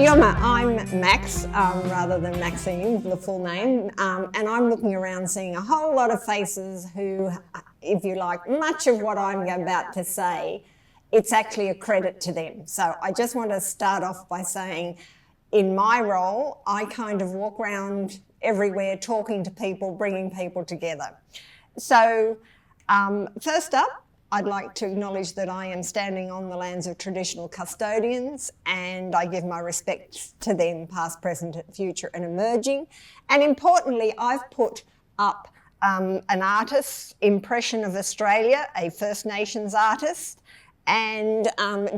I'm Max, rather than Maxine, the full name, and I'm looking around seeing a whole lot of faces who, if you like, much of what I'm about to say, it's actually a credit to them. So I just want to start off by saying, in my role, I kind of walk around everywhere talking to people, bringing people together. So first up, I'd like to acknowledge that I am standing on the lands of traditional custodians, and I give my respect to them, past, present, future and emerging. And importantly, I've put up an artist's impression of Australia, a First Nations artist, and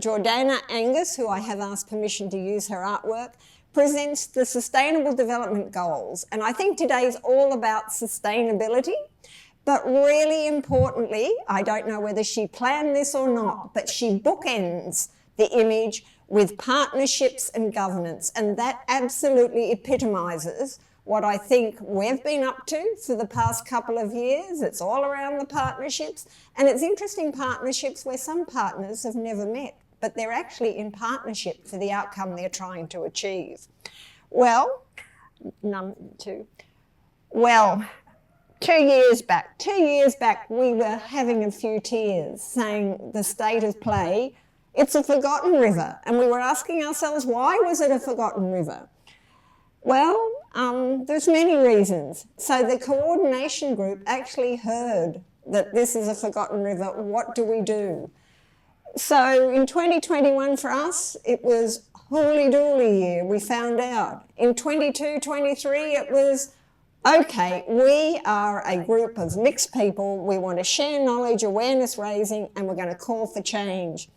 Jordana Angus, who I have asked permission to use her artwork, presents the Sustainable Development Goals. And I think today's all about sustainability. But really importantly, I don't know whether she planned this or not, but she bookends the image with partnerships and governance. And that absolutely epitomises what I think we've been up to for the past couple of years. It's all around the partnerships. And it's interesting partnerships where some partners have never met, but they're actually in partnership for the outcome they're trying to achieve. Well, 2 years back, we were having a few tears saying the state of play, it's a forgotten river. And we were asking ourselves, why was it a forgotten river? Well, there's many reasons. So the coordination group actually heard that this is a forgotten river. What do we do? So in 2021 for us, it was hooly-dooly year, we found out. In 22-23, it was, okay, we are a group of mixed people. We want to share knowledge, awareness raising, and we're going to call for change.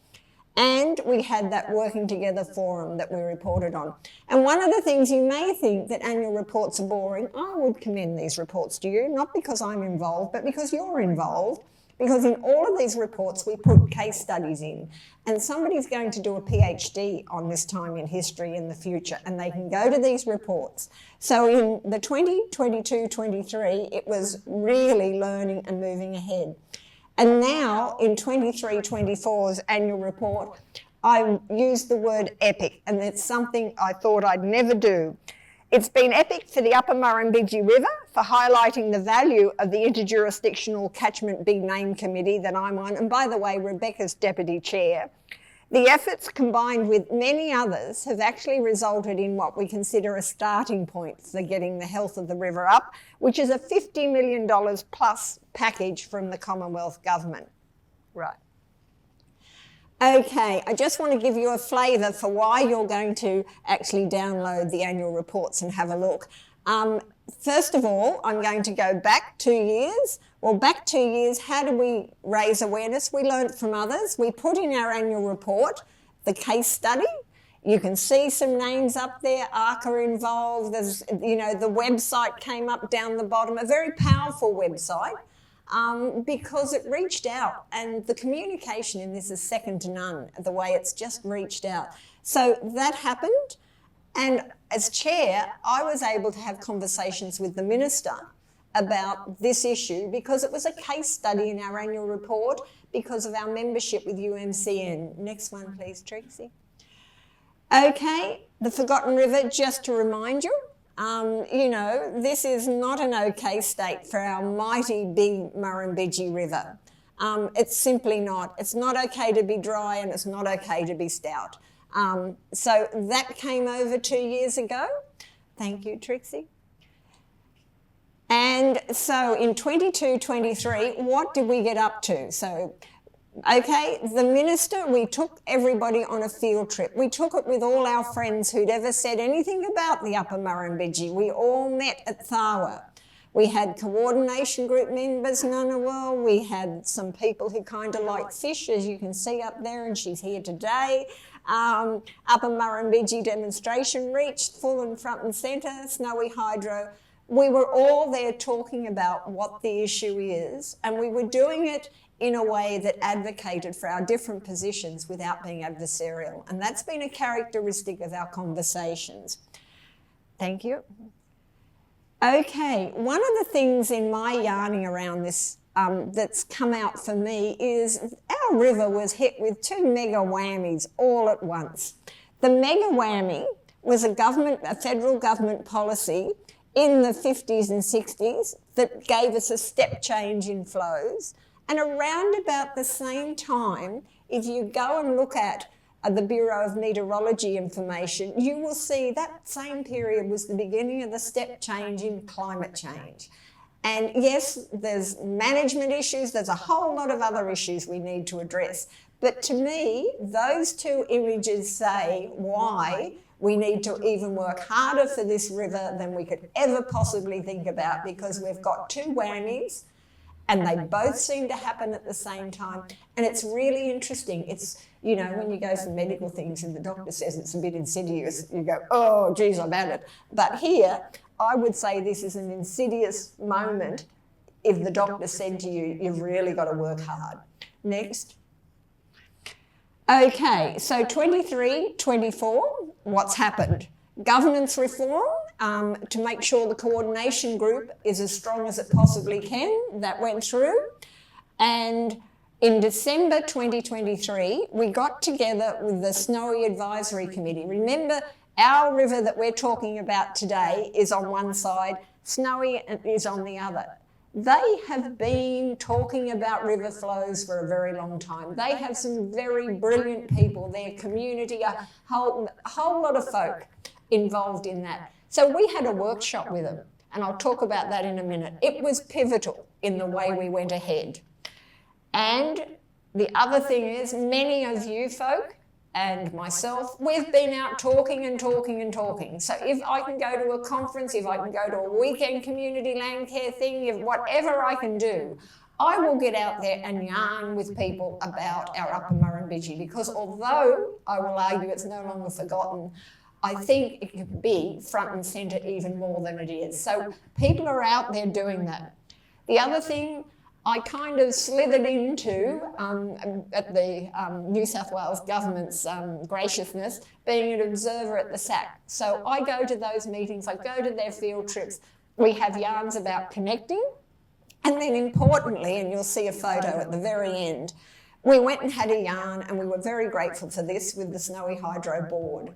And we had that working together forum that we reported on. And one of the things, you may think that annual reports are boring. I would commend these reports to you, not because I'm involved, but because you're involved. Because in all of these reports, we put case studies in. And somebody's going to do a PhD on this time in history in the future, and they can go to these reports. So in the 2022-23, it was really learning and moving ahead. And now in 23-24's annual report, I used the word epic, and it's something I thought I'd never do. It's been epic for the Upper Murrumbidgee River for highlighting the value of the interjurisdictional Catchment B Name Committee that I'm on, and by the way, Rebecca's deputy chair. The efforts, combined with many others, have actually resulted in what we consider a starting point for getting the health of the river up, which is a $50 million plus package from the Commonwealth Government. Right. Okay, I just want to give you a flavour for why you're going to actually download the annual reports and have a look. First of all, I'm going to go back 2 years. Well, back 2 years, how do we raise awareness? We learnt from others. We put in our annual report the case study. You can see some names up there, ARCA involved. There's, the website came up down the bottom, a very powerful website. Because it reached out, and the communication in this is second to none, the way it's just reached out. So that happened, and as chair, I was able to have conversations with the minister about this issue because it was a case study in our annual report because of our membership with UMCN. Next one, please, Trixie. Okay, the Forgotten River, just to remind you, this is not an okay state for our mighty big Murrumbidgee River. It's simply not. It's not okay to be dry, and it's not okay to be stout. So that came over 2 years ago. Thank you, Trixie. And so in 22-23, what did we get up to? So, okay, the minister, we took everybody on a field trip. We took it with all our friends who'd ever said anything about the Upper Murrumbidgee. We all met at Tharwa. We had coordination group members, Ngunnawal. We had some people who kind of like fish, as you can see up there, and she's here today. Upper Murrumbidgee demonstration reached full and front and centre, Snowy Hydro. We were all there talking about what the issue is, and we were doing it in a way that advocated for our different positions without being adversarial. And that's been a characteristic of our conversations. Thank you. Okay, one of the things in my yarning around this that's come out for me is our river was hit with two mega whammies all at once. The mega whammy was a federal government policy in the 50s and 60s that gave us a step change in flows. And around about the same time, if you go and look at the Bureau of Meteorology information, you will see that same period was the beginning of the step change in climate change. And yes, there's management issues, there's a whole lot of other issues we need to address. But to me, those two images say why we need to even work harder for this river than we could ever possibly think about, because we've got two whammies and they both seem to happen at the same time. And it's really interesting. It's, you know, when you go for medical things and the doctor says it's a bit insidious, you go, oh, geez, I've had it. But here, I would say this is an insidious moment if the doctor said to you, you've really got to work hard. Next. Okay, so 23, 24, what's happened? Governance reform to make sure the coordination group is as strong as it possibly can. That went through. And in December 2023, we got together with the Snowy Advisory Committee. Remember, our river that we're talking about today is on one side, Snowy is on the other. They have been talking about river flows for a very long time. They have some very brilliant people, their community, a whole lot of folk involved in that. So we had a workshop with them, and I'll talk about that in a minute. It was pivotal in the way we went ahead. And the other thing is, many of you folk and myself, we've been out talking and talking and talking. So if I can go to a conference, if I can go to a weekend community land care thing, if whatever I can do, I will get out there and yarn with people about our Upper Murrumbidgee, because although I will argue it's no longer forgotten, I think it could be front and centre even more than it is. So people are out there doing that. The other thing I kind of slithered into at the New South Wales government's graciousness, being an observer at the SAC. So I go to those meetings, I go to their field trips. We have yarns about connecting. And then importantly, and you'll see a photo at the very end, we went and had a yarn, and we were very grateful for this with the Snowy Hydro Board.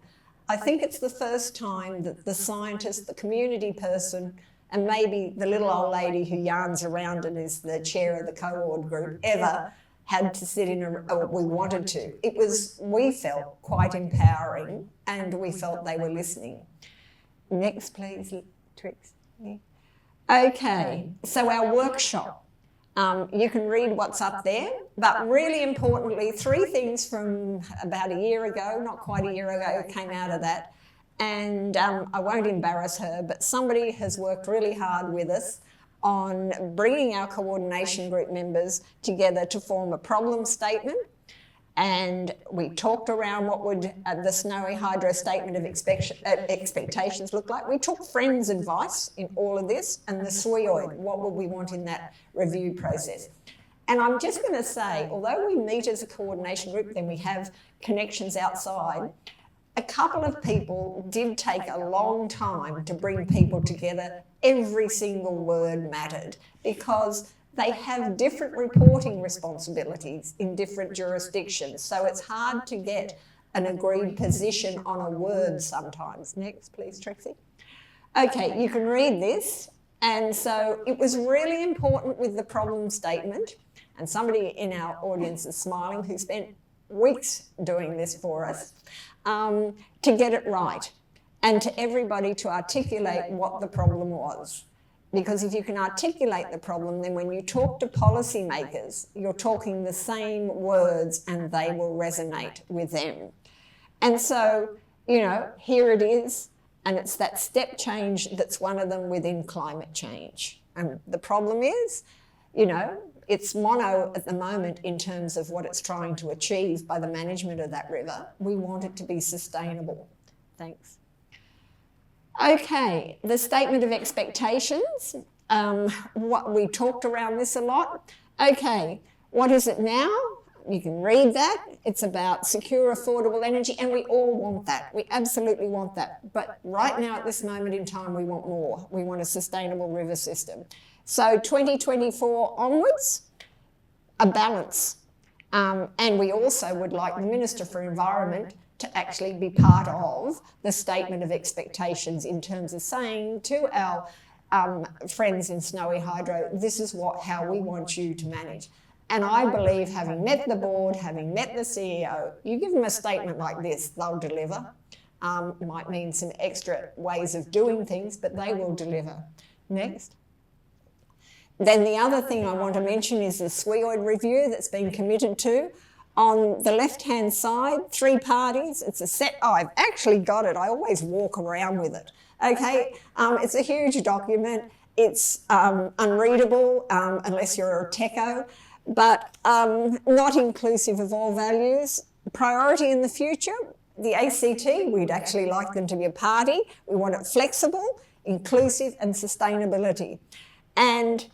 I think it's the first time that the scientist, the community person, and maybe the little old lady who yarns around and is the chair of the co-ord group ever had to sit in or we wanted to. It was, we felt, quite empowering, and we felt they were listening. Next, please, Trix. Yeah. Okay, so our workshop. You can read what's up there, but really importantly, 3 things from about a year ago, not quite a year ago, came out of that. And I won't embarrass her, but somebody has worked really hard with us on bringing our coordination group members together to form a problem statement. And we talked around what would the Snowy Hydro Statement of Expectations look like. We took Friends' advice in all of this, and the SWIOID, what would we want in that review process. And I'm just going to say, although we meet as a coordination group, then we have connections outside, a couple of people did take a long time to bring people together. Every single word mattered, because they have different reporting responsibilities in different jurisdictions. So it's hard to get an agreed position on a word sometimes. Next, please, Trixie. Okay, you can read this. And so it was really important with the problem statement, and somebody in our audience is smiling who spent weeks doing this for us, to get it right, and to everybody to articulate what the problem was. Because if you can articulate the problem, then when you talk to policymakers, you're talking the same words and they will resonate with them. And so, you know, here it is, and it's that step change that's one of them within climate change. And the problem is, you know, it's mono at the moment in terms of what it's trying to achieve by the management of that river. We want it to be sustainable. Thanks. Okay, the statement of expectations. What we talked around this a lot. Okay, what is it now? You can read that. It's about secure, affordable energy, and we all want that. We absolutely want that. But right now, at this moment in time, we want more. We want a sustainable river system. So 2024 onwards, a balance. And we also would like the Minister for Environment to actually be part of the statement of expectations in terms of saying to our friends in Snowy Hydro, this is how we want you to manage. And I believe, having met the board, having met the CEO, you give them a statement like this, they'll deliver. Might mean some extra ways of doing things, but they will deliver. Next. Then the other thing I want to mention is the SWIOID review that's been committed to. On the left-hand side, 3 parties. It's a set. Oh, I've actually got it. I always walk around with it. Okay, it's a huge document. It's unreadable unless you're a techo, but not inclusive of all values. Priority in the future, the ACT, we'd actually like them to be a party. We want it flexible, inclusive and sustainability. And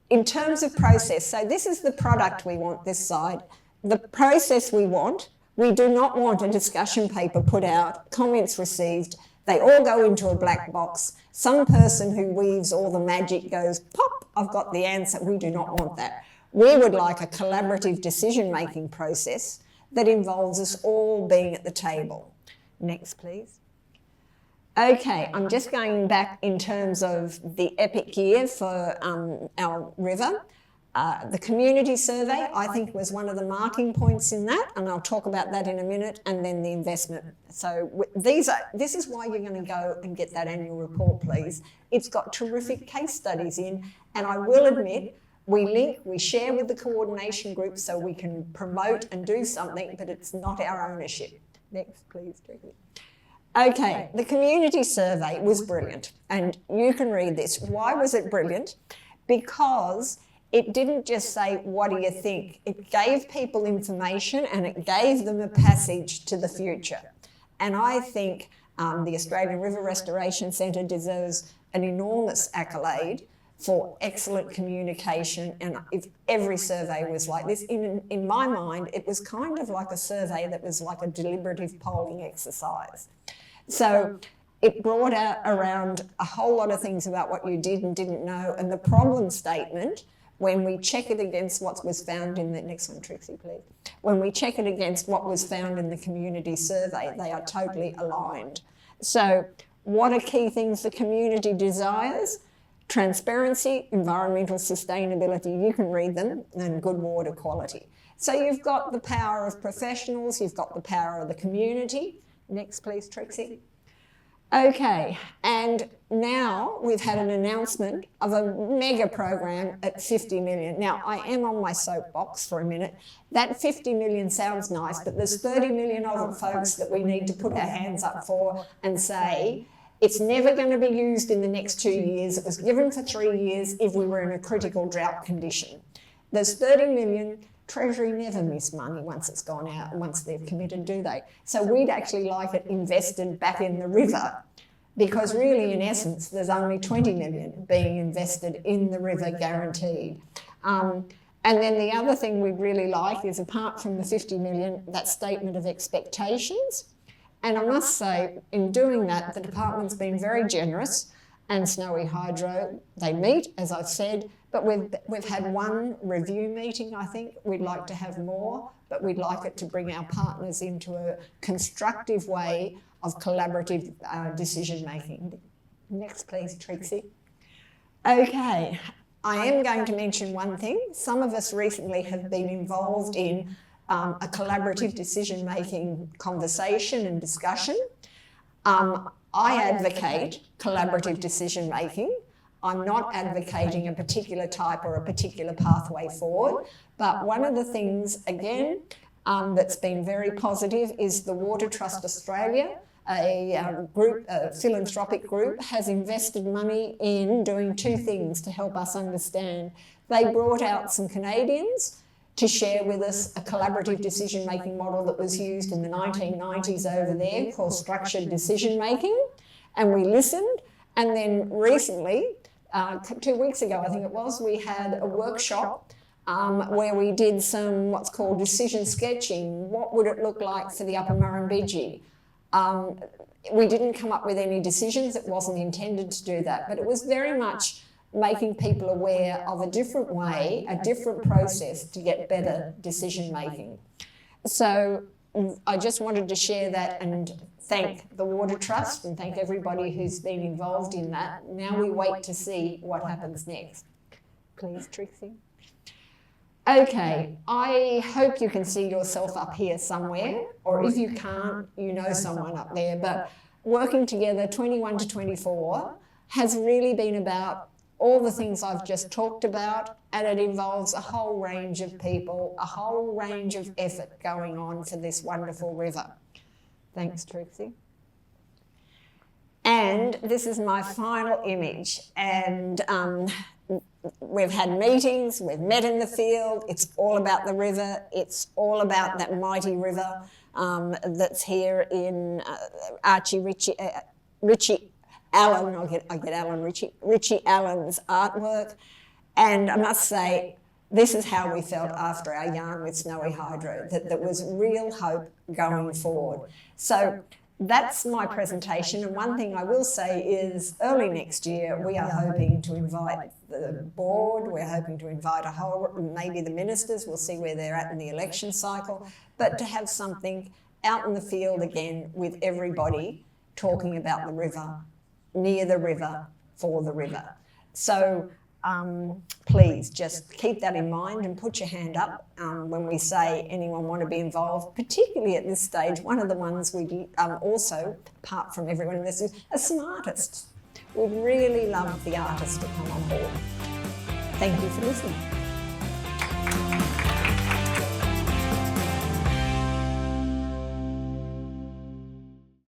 in terms of process, so this is the product we want this side. The process we want, we do not want a discussion paper put out, comments received, they all go into a black box. Some person who weaves all the magic goes, pop, I've got the answer. We do not want that. We would like a collaborative decision-making process that involves us all being at the table. Next, please. Okay, I'm just going back in terms of the epic year for our river. The community survey, I think, was one of the marking points in that, and I'll talk about that in a minute, and then the investment. So this is why you're going to go and get that annual report, please. It's got terrific case studies in, and I will admit, we share with the coordination group so we can promote and do something, but it's not our ownership. Next, please, Tracy. Okay, the community survey was brilliant, and you can read this. Why was it brilliant? Because it didn't just say, what do you think? It gave people information and it gave them a passage to the future. And I think the Australian River Restoration Centre deserves an enormous accolade for excellent communication, and if every survey was like this, in my mind, it was kind of like a survey that was like a deliberative polling exercise. So it brought out around a whole lot of things about what you did and didn't know, and the problem statement, when we check it against what was found in the, next one, Trixie, please. When we check it against what was found in the community survey, they are totally aligned. So what are key things the community desires? Transparency, environmental sustainability, you can read them, and good water quality. So you've got the power of professionals, you've got the power of the community. Next, please, Trixie. Okay, and now we've had an announcement of a mega program at 50 million. Now, I am on my soapbox for a minute. That 50 million sounds nice, but there's 30 million of it, folks, that we need to put our hands up for and say, it's never going to be used in the next 2 years. It was given for 3 years if we were in a critical drought condition. There's 30 million. Treasury never miss money once it's gone out and once they've committed, do they? So we'd actually like it invested back in the river, because really, in essence, there's only 20 million being invested in the river guaranteed. And then the other thing we'd really like is, apart from the 50 million, that statement of expectations. And I must say, in doing that, the department's been very generous, and Snowy Hydro, they meet, as I've said, but we've had one review meeting, I think. We'd like to have more, but we'd like it to bring our partners into a constructive way of collaborative decision-making. Next, please, Trixie. Okay, I am going to mention one thing. Some of us recently have been involved in a collaborative decision-making conversation and discussion. I advocate collaborative decision-making. I'm not advocating a particular type or a particular pathway forward, but one of the things, again, that's been very positive is the Water Trust Australia, a philanthropic group, has invested money in doing 2 things to help us understand. They brought out some Canadians to share with us a collaborative decision-making model that was used in the 1990s over there called structured decision-making, and we listened. And then recently, 2 weeks ago, I think it was, we had a workshop where we did some what's called decision sketching. What would it look like for the Upper Murrumbidgee? We didn't come up with any decisions. It wasn't intended to do that, but it was very much making people aware of a different way, a different process to get better decision making. So I just wanted to share that and thank the Water Trust and thank everybody who's been involved in that. Now we wait to see what happens next. Please, Trixie. Okay, I hope you can see yourself up here somewhere, or if you can't, you know someone up there. But working together 21 to 24 has really been about all the things I've just talked about, and it involves a whole range of people, a whole range of effort going on for this wonderful river. Thanks, Trixie. And this is my final image, and we've had meetings, we've met in the field, it's all about the river, it's all about that mighty river that's here in Richie Allen, I get Alan Richie Allen's artwork. And I must say, this is how we felt after our yarn with Snowy Hydro, that there was real hope going forward. So that's my presentation, and one thing I will say is early next year we are hoping to invite the board, we're hoping to invite maybe the ministers, we'll see where they're at in the election cycle, but to have something out in the field again with everybody talking about the river, near the river, for the river. So please just keep that in mind and put your hand up when we say anyone want to be involved, particularly at this stage. One of the ones we also, apart from everyone in this, is some artists. We'd really love the artists to come on board. Thank you for listening.